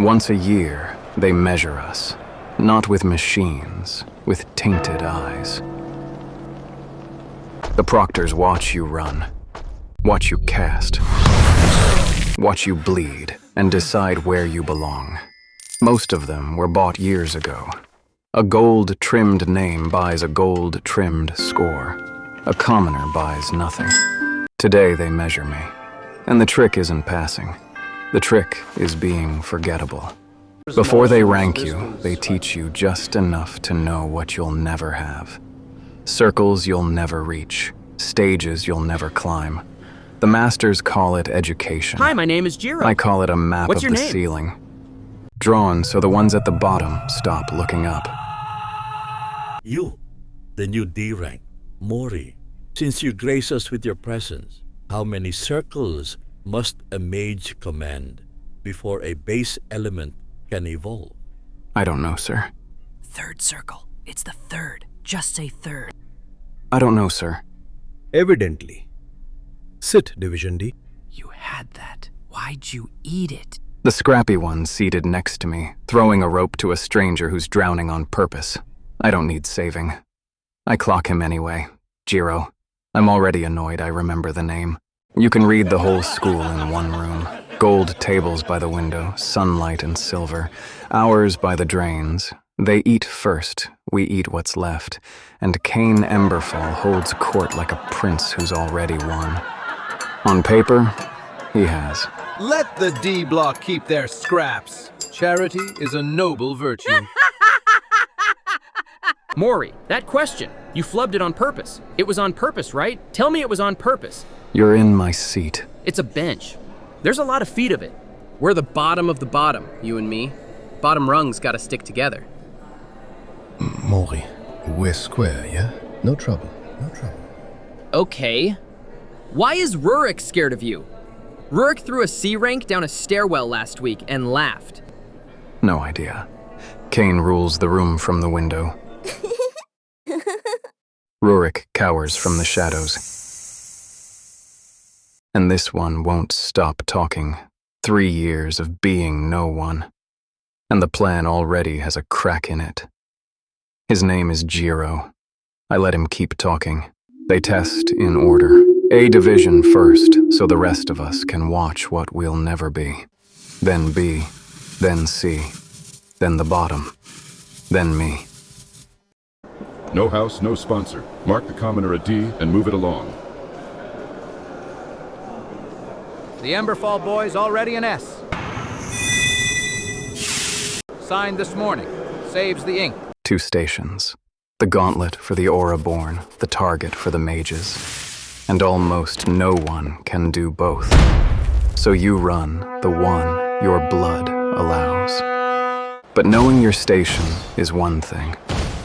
Once a year, they measure us, not with machines, with tainted eyes. The proctors watch you run, watch you cast, watch you bleed, and decide where you belong. Most of them were bought years ago. A gold-trimmed name buys a gold-trimmed score. A commoner buys nothing. Today they measure me. And the trick isn't passing. The trick is being forgettable. Before they rank you, they teach you just enough to know what you'll never have. Circles you'll never reach. Stages you'll never climb. The masters call it education. Hi, my name is Jiro. I call it a map What's of your the name? ceiling. Drawn so the ones at the bottom stop looking up. You, the new D rank, Mori. Since you grace us with your presence, how many circles must a mage command before a base element can evolve? I don't know, sir. Third circle. It's the third. Just say third. I don't know, sir. Evidently. Sit, Division D. You had that. Why'd you eat it? The scrappy one seated next to me, throwing a rope to a stranger who's drowning on purpose. I don't need saving. I clock him anyway. Jiro. I'm already annoyed I remember the name. You can read the whole school in one room. Gold tables by the window, sunlight and silver. Hours by the drains. They eat first, we eat what's left. And Kane Emberfall holds court like a prince who's already won. On paper, he has. Let the D block keep their scraps. Charity is a noble virtue. Mori, that question. You flubbed it on purpose. It was on purpose, right? Tell me it was on purpose. You're in my seat. It's a bench. There's a lot of feet of it. We're the bottom of the bottom, you and me. Bottom rungs gotta stick together. Mori, we're square, yeah? No trouble, no trouble. Okay. Why is Rurik scared of you? Rurik threw a C rank down a stairwell last week and laughed. No idea. Kane rules the room from the window. Rurik cowers from the shadows. And this one won't stop talking. 3 years of being no one. And the plan already has a crack in it. His name is Jiro. I let him keep talking. They test in order. A division first, so the rest of us can watch what we'll never be. Then B, then C, then the bottom, then me. No house, no sponsor. Mark the commoner a D and move it along. The Emberfall boys already an S. Signed this morning. Saves the ink. 2 stations. The gauntlet for the Aura-born, the target for the mages. And almost no one can do both. So you run the one your blood allows. But knowing your station is one thing.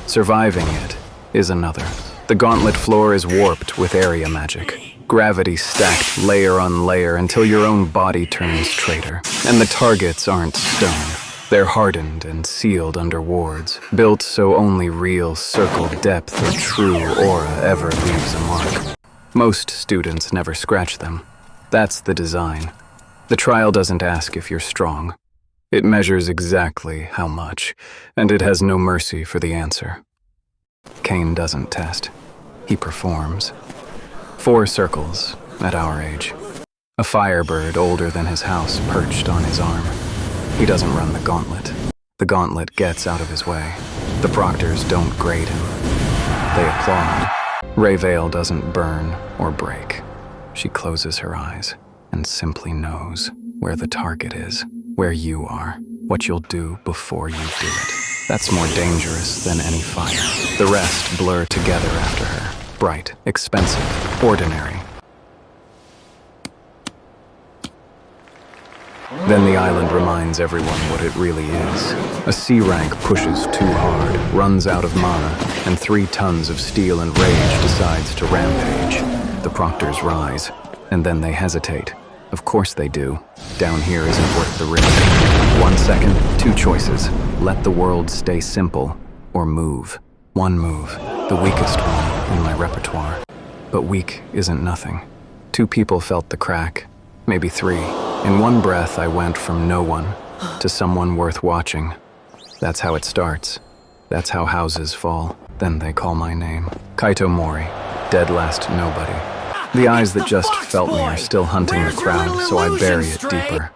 Surviving it is another. The gauntlet floor is warped with area magic. Gravity stacked layer on layer until your own body turns traitor. And the targets aren't stone. They're hardened and sealed under wards, built so only real circle depth or true aura ever leaves a mark. Most students never scratch them. That's the design. The trial doesn't ask if you're strong. It measures exactly how much, and it has no mercy for the answer. Kane doesn't test. He performs. 4 circles at our age. A firebird older than his house perched on his arm. He doesn't run the gauntlet. The gauntlet gets out of his way. The proctors don't grade him. They applaud. Rayvale doesn't burn or break. She closes her eyes and simply knows where the target is, where you are, what you'll do before you do it. That's more dangerous than any fire. The rest blur together after her. Bright, expensive, ordinary. Then the island reminds everyone what it really is. A C rank pushes too hard, runs out of mana, and 3 tons of steel and rage decides to rampage. The proctors rise, and then they hesitate. Of course they do. Down here isn't worth the risk. 1 second, 2 choices. Let the world stay simple, or move. 1 move, the weakest one in my repertoire. But weak isn't nothing. 2 people felt the crack, maybe 3. In one breath, I went from no one to someone worth watching. That's how it starts. That's how houses fall. Then they call my name. Kaito Mori, dead last nobody. The eyes that just felt me are still hunting the crowd, so I bury it deeper.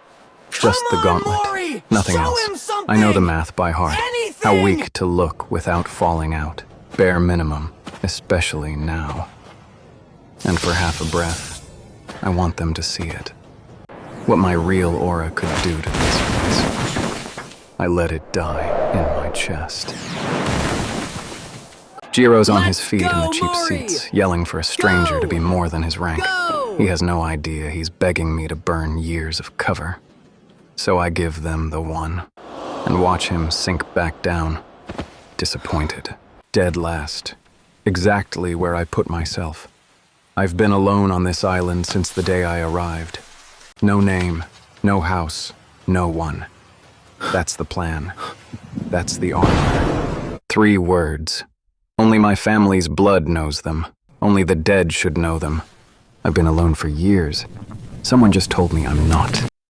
Just the gauntlet, nothing else. I know the math by heart. How weak to look without falling out. Bare minimum, especially now. And for half a breath, I want them to see it. What my real aura could do to this place. I let it die in my chest. Jiro's on his feet in the cheap seats, yelling for a stranger to be more than his rank. He has no idea he's begging me to burn years of cover. So I give them the one, and watch him sink back down, disappointed. Dead last, exactly where I put myself. I've been alone on this island since the day I arrived. No name, no house, no one. That's the plan. That's the armor. 3 words. Only my family's blood knows them. Only the dead should know them. I've been alone for years. Someone just told me I'm not